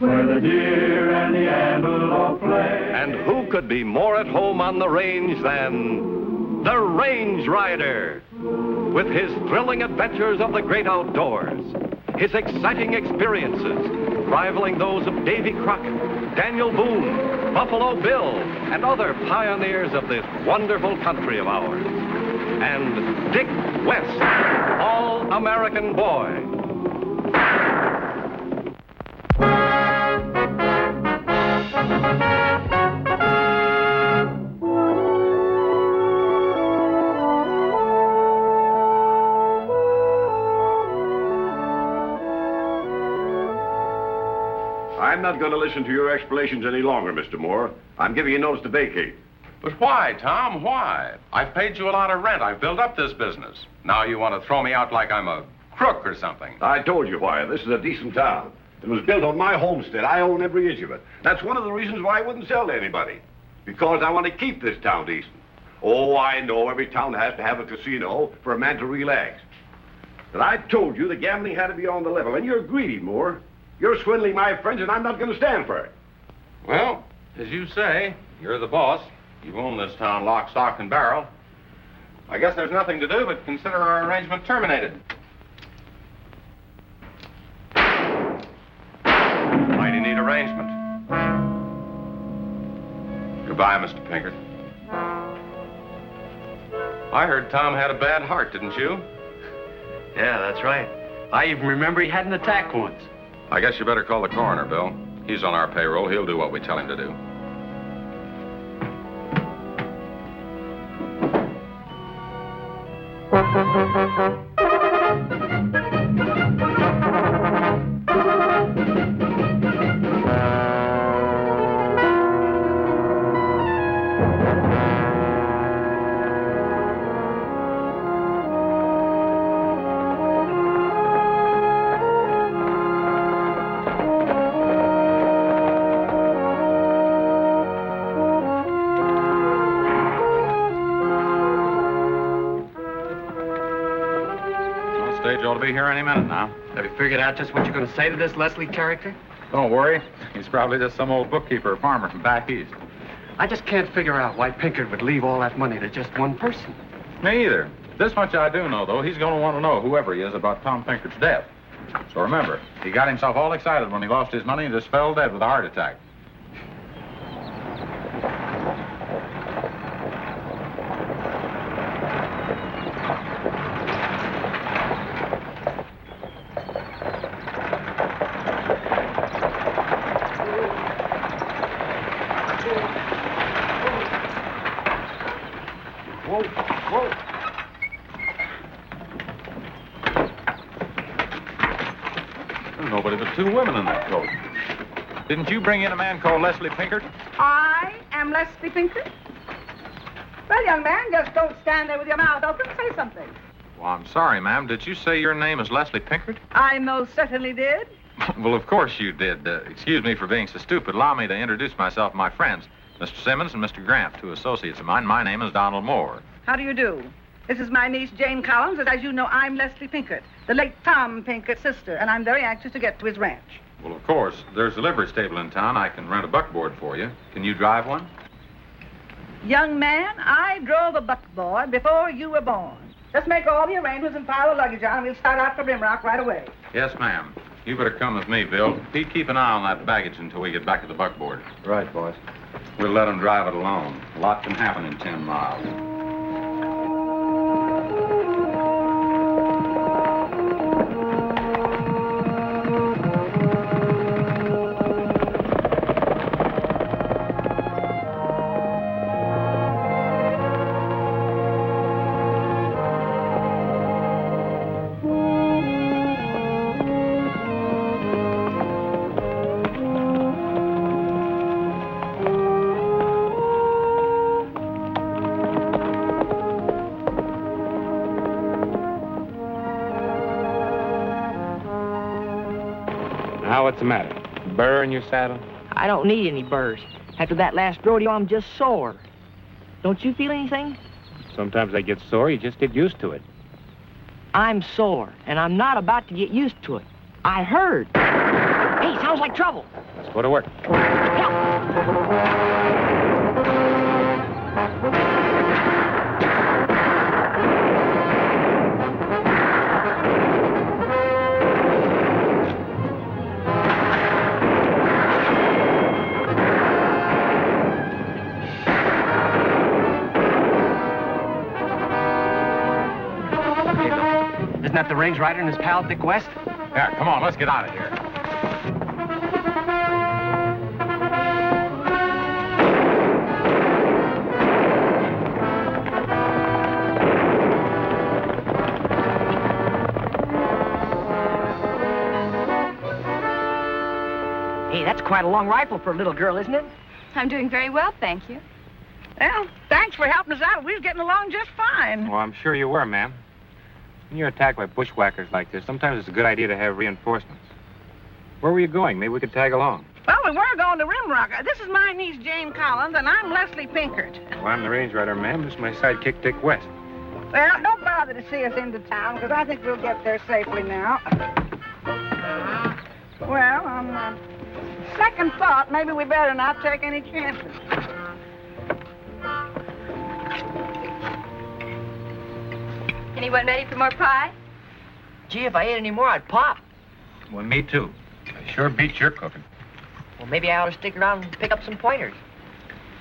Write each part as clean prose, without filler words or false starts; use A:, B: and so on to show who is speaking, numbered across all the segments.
A: where the deer and the antelope play.
B: And who could be more at home on the range than the Range Rider? With his thrilling adventures of the great outdoors, his exciting experiences rivaling those of Davy Crockett, Daniel Boone, Buffalo Bill, and other pioneers of this wonderful country of ours. And Dick West, All-American Boy.
C: I'm not going to listen to your explanations any longer, Mr. Moore. I'm giving you notice to vacate.
D: But why, Tom? Why? I've paid you a lot of rent. I've built up this business. Now you want to throw me out like I'm a crook or something.
C: I told you, Wyatt, this is a decent town. It was built on my homestead. I own every inch of it. That's one of the reasons why I wouldn't sell to anybody. Because I want to keep this town decent. Oh, I know every town has to have a casino for a man to relax. But I told you the gambling had to be on the level, and you're greedy, Moore. You're swindling my friends, and I'm not going to stand for it.
D: Well, as you say, you're the boss. You own this town lock, stock, and barrel. I guess there's nothing to do but consider our arrangement terminated. Mighty neat arrangement. Goodbye, Mr. Pinkert. I heard Tom had a bad heart, didn't you?
E: Yeah, that's right. I even remember he had an attack once.
D: I guess you better call the coroner, Bill. He's on our payroll. He'll do what we tell him to do. Ought to be here any minute now.
E: Have you figured out just what you're going to say to this Leslie character?
D: Don't worry. He's probably just some old bookkeeper or farmer from back east.
E: I just can't figure out why Pinkert would leave all that money to just one person.
D: Me either. This much I do know, though. He's going to want to know, whoever he is, about Tom Pinkert's death. So remember, he got himself all excited when he lost his money and just fell dead with a heart attack. Nobody but two women in that coat. Didn't you bring in a man called Leslie Pinkert?
F: I am Leslie Pinkert. Well, young man, just don't stand there with your mouth open. Say something.
D: Well, I'm sorry, ma'am. Did you say your name is Leslie Pinkert?
F: I most certainly did.
D: Well, of course you did. Excuse me for being so stupid. Allow me to introduce myself and my friends, Mr. Simmons and Mr. Grant, two associates of mine. My name is Donald Moore.
F: How do you do? This is my niece, Jane Collins, and as you know, I'm Leslie Pinkert, the late Tom Pinkert's sister, and I'm very anxious to get to his ranch.
D: Well, of course. There's a livery stable in town. I can rent a buckboard for you. Can you drive one?
F: Young man, I drove a buckboard before you were born. Just make all the arrangements and pile the luggage on, and we'll start out for Rimrock right away.
D: Yes, ma'am. You better come with me, Bill. Pete, keep an eye on that baggage until we get back to the buckboard.
E: Right, boss.
D: We'll let him drive it alone. A lot can happen in 10 miles.
E: Now, what's the matter? Burr in your saddle?
G: I don't need any burrs. After that last rodeo, I'm just sore. Don't you feel anything?
E: Sometimes I get sore. You just get used to it.
G: I'm sore, and I'm not about to get used to it. I heard. Hey, sounds like trouble.
D: Let's go to work.
E: Isn't that the range rider and his pal, Dick West?
D: Yeah, come on, let's get out of here.
G: Hey, that's quite a long rifle for a little girl, isn't it?
H: I'm doing very well, thank you.
F: Well, thanks for helping us out. We was getting along just fine.
I: Well, I'm sure you were, ma'am. When you're attacked by bushwhackers like this, sometimes it's a good idea to have reinforcements. Where were you going? Maybe we could tag along.
F: Well, we were going to Rimrock. This is my niece, Jane Collins, and I'm Leslie Pinkert.
I: Well, I'm the range rider, ma'am. This is my sidekick, Dick West.
F: Well, don't bother to see us into town, because I think we'll get there safely now. Well, on second thought, maybe we better not take any chances.
H: Anyone ready for more pie?
G: Gee, if I ate any more, I'd pop.
I: Well, me too. I sure beats your cooking.
G: Well, maybe I ought to stick around and pick up some pointers.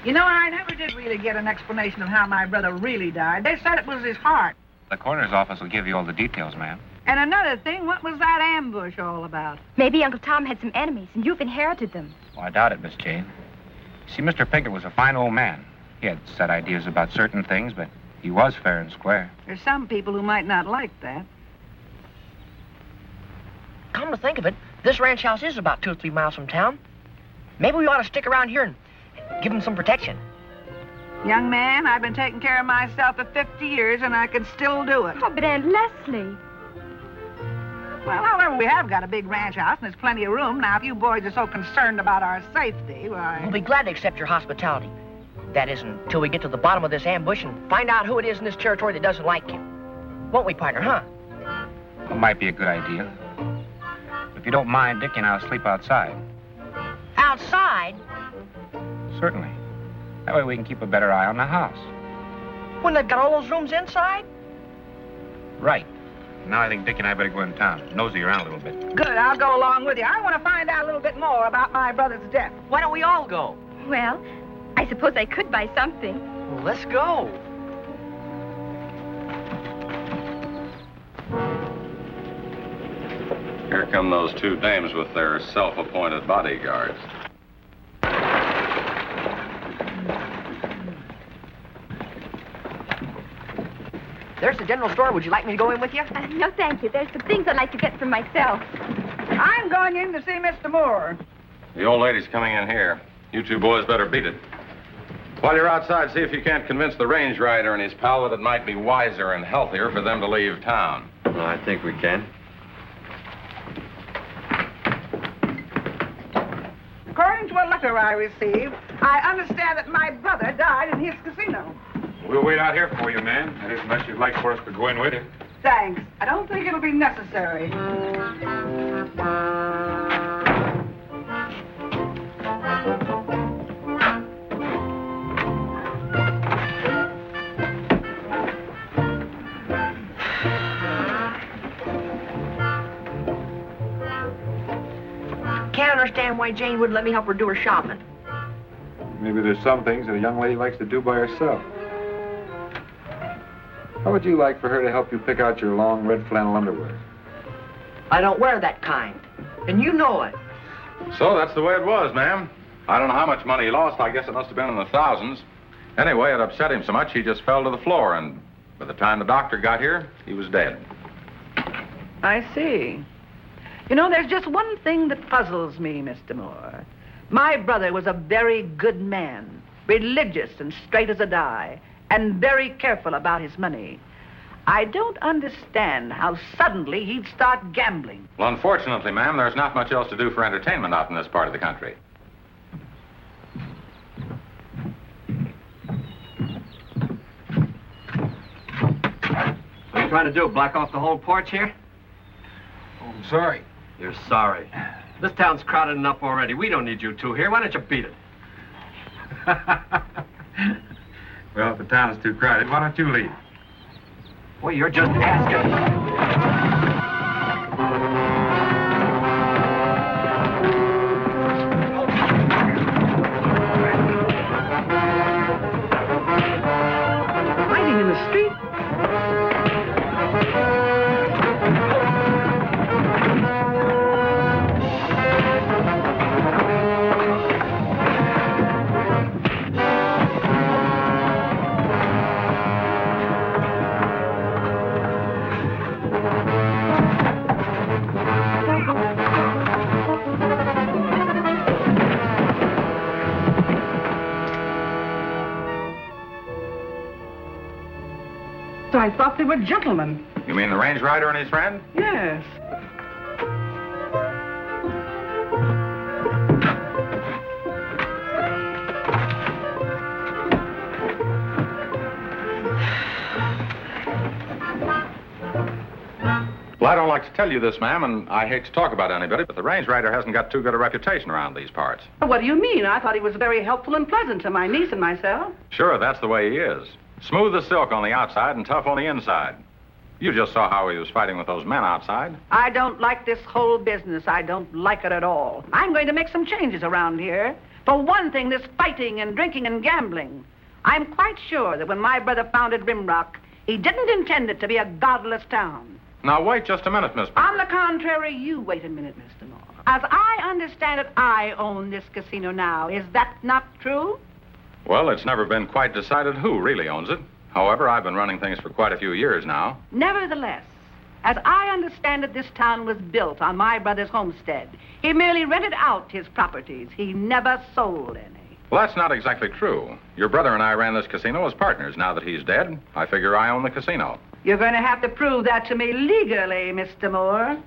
F: You know, I never did really get an explanation of how my brother really died. They said it was his heart.
I: The coroner's office will give you all the details, ma'am.
F: And another thing, what was that ambush all about?
H: Maybe Uncle Tom had some enemies, and you've inherited them.
I: Well, I doubt it, Miss Jane. See, Mr. Pinkett was a fine old man. He had set ideas about certain things, but he was fair and square.
F: There's some people who might not like that.
G: Come to think of it, this ranch house is about 2 or 3 miles from town. Maybe we ought to stick around here and give him some protection.
F: Young man, I've been taking care of myself for 50 years, and I can still do it.
H: Oh, but Aunt Leslie.
F: Well, however, we have got a big ranch house, and there's plenty of room. Now, if you boys are so concerned about our safety, why...
G: We'll be glad to accept your hospitality. That is, until we get to the bottom of this ambush and find out who it is in this territory that doesn't like you. Won't we, partner, huh?
I: It might be a good idea. If you don't mind, Dickie and I'll sleep outside.
G: Outside?
I: Certainly. That way we can keep a better eye on the house.
G: When they've got all those rooms inside?
I: Right. Now I think Dickie and I better go in town. Nosy around a little bit.
F: Good, I'll go along with you. I want to find out a little bit more about my brother's death.
G: Why don't we all go?
H: Well, I suppose I could buy something.
G: Well, let's go.
B: Here come those two dames with their self-appointed bodyguards.
G: There's the general store. Would you like me to go in with you?
H: No, thank you. There's some things I'd like to get for myself.
F: I'm going in to see Mr. Moore.
B: The old lady's coming in here. You two boys better beat it. While you're outside, see if you can't convince the range rider and his pal that it might be wiser and healthier for them to leave town.
E: I think we can.
F: According to a letter I received, I understand that my brother died in his casino.
I: We'll wait out here for you, ma'am. That is, unless you'd like for us to go in with you.
F: Thanks. I don't think it'll be necessary.
G: Can't understand why Jane wouldn't let me help her do her shopping.
D: Maybe there's some things that a young lady likes to do by herself. How would you like for her to help you pick out your long red flannel underwear?
G: I don't wear that kind, and you know it.
B: So that's the way it was, ma'am. I don't know how much money he lost. I guess it must have been in the thousands. Anyway, it upset him so much he just fell to the floor, and by the time the doctor got here, he was dead.
F: I see. You know, there's just one thing that puzzles me, Mr. Moore. My brother was a very good man, religious and straight as a die, and very careful about his money. I don't understand how suddenly he'd start gambling.
B: Well, unfortunately, ma'am, there's not much else to do for entertainment out in this part of the country.
E: What are you trying to do, block off the whole porch here?
I: Oh, I'm sorry.
E: You're sorry. This town's crowded enough already. We don't need you two here. Why don't you beat it?
I: Well, if the town is too crowded, why don't you leave?
E: Well, you're just asking.
F: In the street. I thought they were gentlemen.
D: You mean the range rider and his friend?
F: Yes.
D: Well, I don't like to tell you this, ma'am, and I hate to talk about anybody, but the range rider hasn't got too good a reputation around these parts.
F: What do you mean? I thought he was very helpful and pleasant to my niece and myself.
D: Sure, that's the way he is. Smooth as silk on the outside and tough on the inside. You just saw how he was fighting with those men outside.
F: I don't like this whole business. I don't like it at all. I'm going to make some changes around here. For one thing, this fighting and drinking and gambling. I'm quite sure that when my brother founded Rimrock, he didn't intend it to be a godless town.
D: Now, wait just a minute, Miss...
F: On the contrary, you wait a minute, Mr. Moore. As I understand it, I own this casino now. Is that not true?
D: Well, it's never been quite decided who really owns it. However, I've been running things for quite a few years now.
F: Nevertheless, as I understand it, this town was built on my brother's homestead. He merely rented out his properties. He never sold any.
D: Well, that's not exactly true. Your brother and I ran this casino as partners. Now that he's dead, I figure I own the casino.
F: You're going to have to prove that to me legally, Mr. Moore.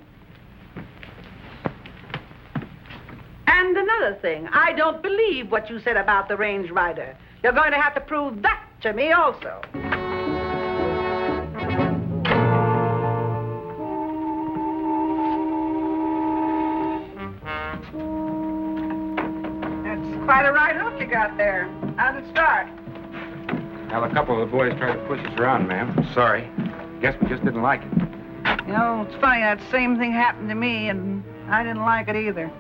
F: And another thing, I don't believe what you said about the range rider. You're going to have to prove that to me also. That's quite a right hook you got there. How'd it start?
I: Well, a couple of the boys tried to push us around, ma'am. Sorry. Guess we just didn't like it.
F: You know, it's funny, that same thing happened to me, and I didn't like it either.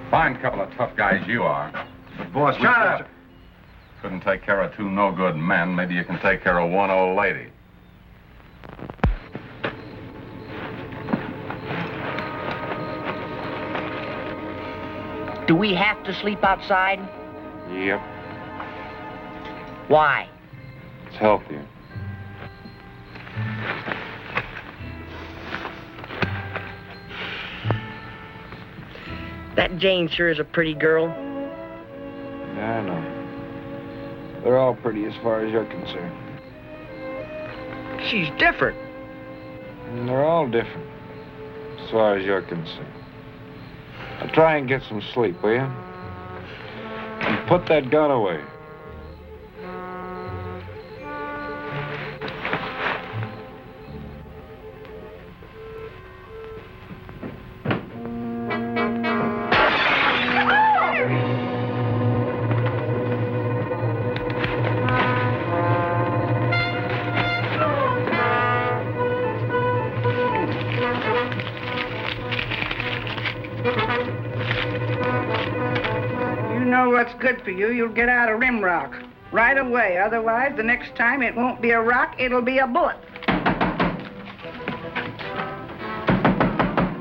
D: Fine couple of tough guys you are.
C: But boss,
D: Shut up! Couldn't take care of two no-good men. Maybe you can take care of one old lady.
G: Do we have to sleep outside?
I: Yep.
G: Why?
I: It's healthier.
G: That Jane sure is a pretty girl.
I: Yeah, I know. They're all pretty as far as you're concerned.
G: She's different.
I: And they're all different as far as you're concerned. Now try and get some sleep, will you? And put that gun away.
F: What's good for you, you'll get out of Rimrock right away. Otherwise, the next time it won't be a rock, it'll be a bullet.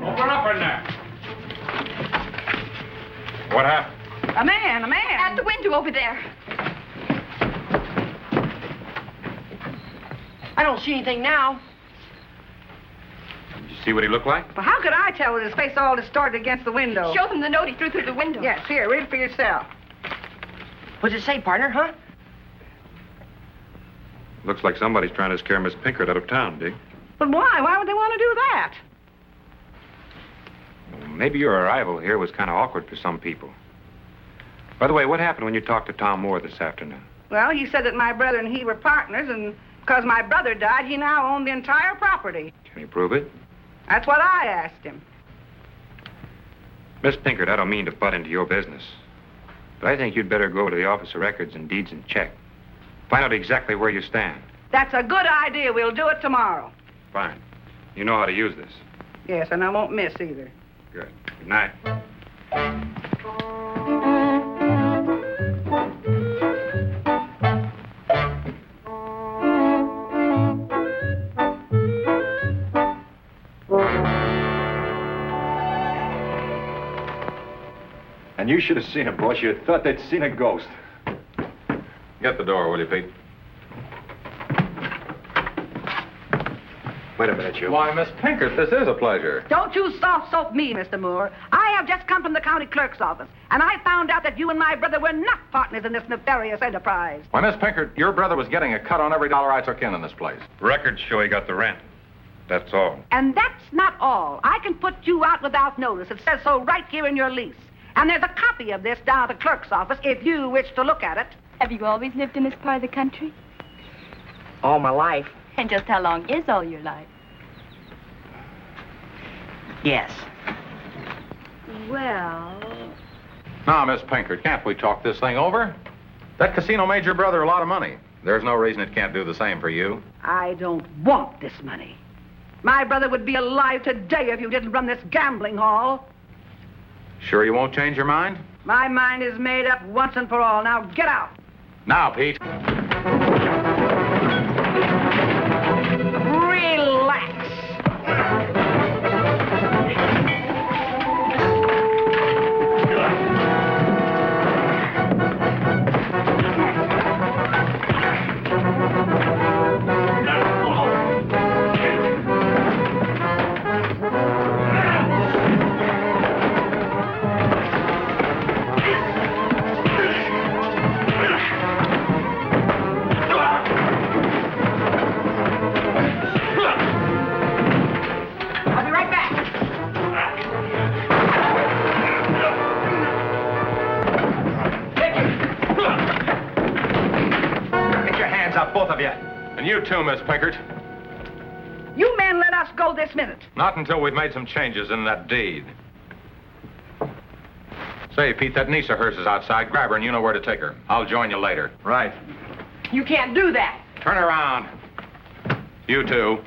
D: Open up in there. What happened?
F: A man.
H: At the window over there.
G: I don't see anything now.
D: Did you see what he looked like?
F: Well, how could I tell with his face all distorted against the window?
H: Show them the note he threw through the window.
F: Yes, here, read it for yourself.
G: What's it say, partner, huh?
I: Looks like somebody's trying to scare Miss Pinkert out of town, Dick.
F: But why? Why would they want to do that?
I: Well, maybe your arrival here was kind of awkward for some people. By the way, what happened when you talked to Tom Moore this afternoon?
F: Well, he said that my brother and he were partners, and Because my brother died, he now owned the entire property.
J: Can you prove it?
F: That's what I asked him.
J: Miss Pinkert, I don't mean to butt into your business. But I think you'd better go to the Office of Records and Deeds and check. Find out exactly where you stand.
F: That's a good idea. We'll do it tomorrow.
J: Fine. You know how to use this.
F: Yes, and I won't miss either.
J: Good. Good night.
K: And you should have seen it, boss. You'd thought they'd seen a ghost.
D: Get the door, will you, Pete?
J: Wait a minute, you.
D: Why, Miss Pinkert, this is a pleasure.
F: Don't you soft soap me, Mr. Moore. I have just come from the county clerk's office, and I found out that you and my brother were not partners in this nefarious enterprise.
D: Why, Miss Pinkert, your brother was getting a cut on every dollar I took in this place.
J: Records show he got the rent. That's all.
F: And that's not all. I can put you out without notice. It says so right here in your lease. And there's a copy of this down at the clerk's office if you wish to look at it.
H: Have you always lived in this part of the country?
G: All my life.
H: And just how long is all your life?
G: Yes.
H: Well...
D: Now, Miss Pinkert, can't we talk this thing over? That casino made your brother a lot of money. There's no reason it can't do the same for you.
F: I don't want this money. My brother would be alive today if you didn't run this gambling hall.
D: Sure you won't change your mind?
F: My mind is made up once and for all. Now get out.
D: Now, Pete.
F: Relax.
D: And you too, Miss Pinkert.
F: You men let us go this minute.
D: Not until we've made some changes in that deed. Say, Pete, that niece of hers is outside. Grab her and you know where to take her. I'll join you later.
K: Right.
F: You can't do that.
D: Turn around. You too.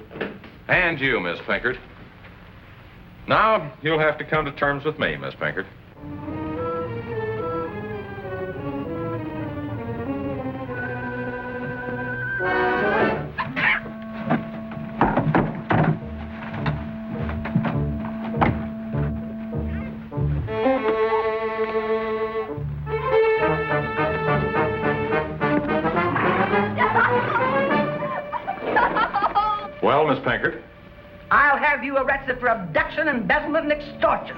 D: And you, Miss Pinkert. Now, you'll have to come to terms with me, Miss Pinkert. Well, Miss Pinkert?
F: I'll have you arrested for abduction, embezzlement, and extortion.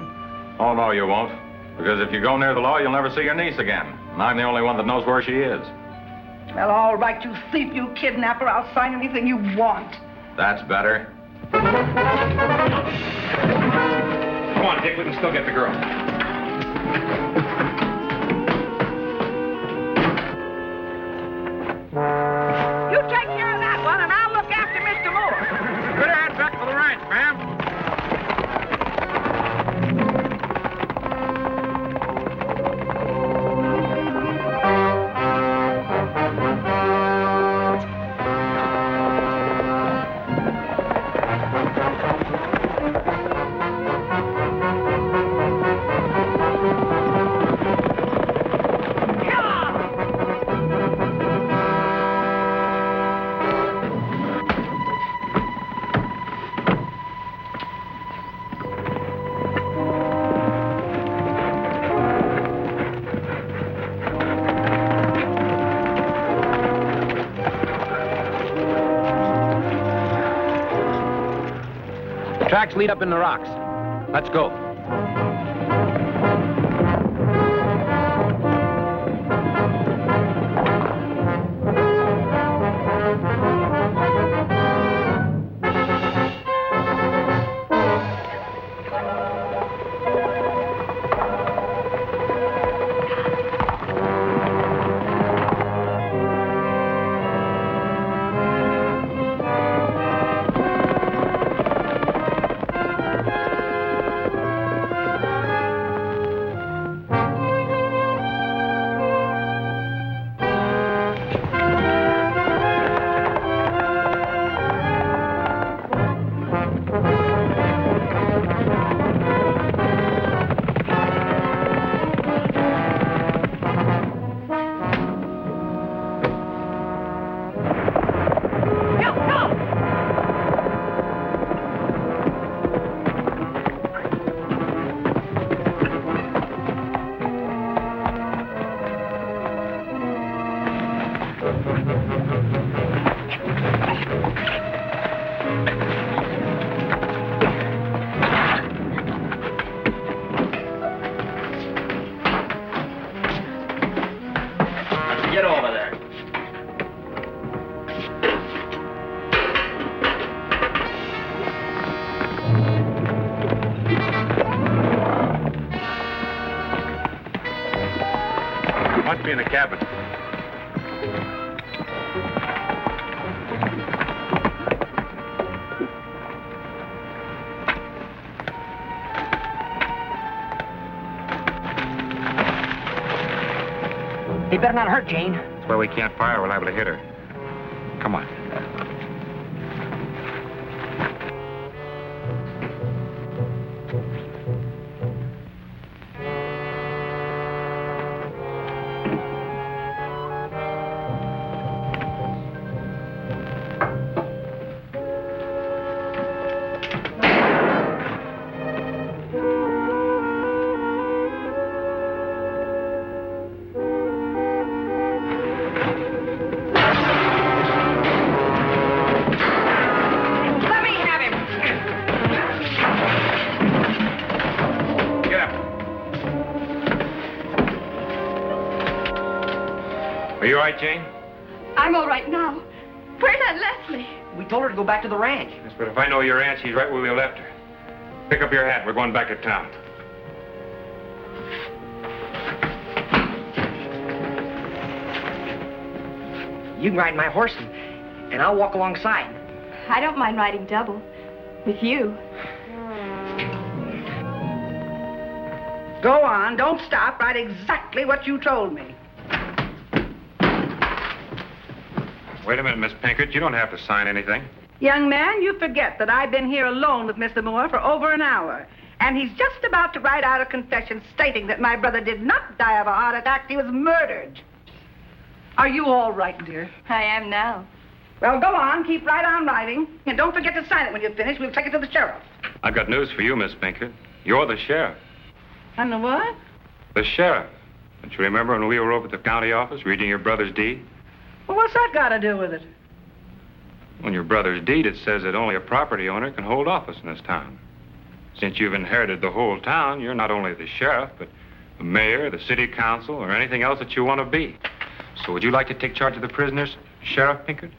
D: Oh, no, you won't. Because if you go near the law, you'll never see your niece again. And I'm the only one that knows where she is.
F: Well, all right, you thief, you kidnapper. I'll sign anything you want.
D: That's better.
J: Come on, Dick, we can still get the girl.
F: You take care of that one, and I'll look after Mr. Moore.
D: Good hand back for the ranch, ma'am.
J: Tracks lead up in the rocks. Let's go.
G: Get over there.
J: Must be in the cabin.
G: They better not hurt Jane.
J: That's why we can't fire. We're liable to hit her. Come on. Are you all right, Jane?
H: I'm all right now. Where's Aunt Leslie?
G: We told her to go back to the ranch.
J: Yes, but if I know your aunt, she's right where we left her. Pick up your hat. We're going back to town.
G: You can ride my horse, and I'll walk alongside.
H: I don't mind riding double. With you.
F: Go on, don't stop. Write exactly what you told me.
J: Wait a minute, Miss Pinkert. You don't have to sign anything.
F: Young man, you forget that I've been here alone with Mr. Moore for over an hour. And he's just about to write out a confession stating that my brother did not die of a heart attack. He was murdered. Are you all right, dear?
H: I am now.
F: Well, go on. Keep right on writing. And don't forget to sign it when you finish. We'll take it to the sheriff.
J: I've got news for you, Miss Pinkert. You're the sheriff.
F: And the what?
J: The sheriff. Don't you remember when we were over at the county office reading your brother's deed?
F: Well, what's that got to do with it?
J: On your brother's deed, it says that only a property owner can hold office in this town. Since you've inherited the whole town, you're not only the sheriff, but the mayor, the city council, or anything else that you want to be. So would you like to take charge of the prisoners, Sheriff Pinkert?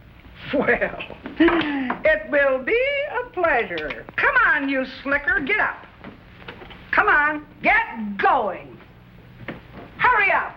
F: Well, it will be a pleasure. Come on, you slicker. Get up. Come on. Get going. Hurry up.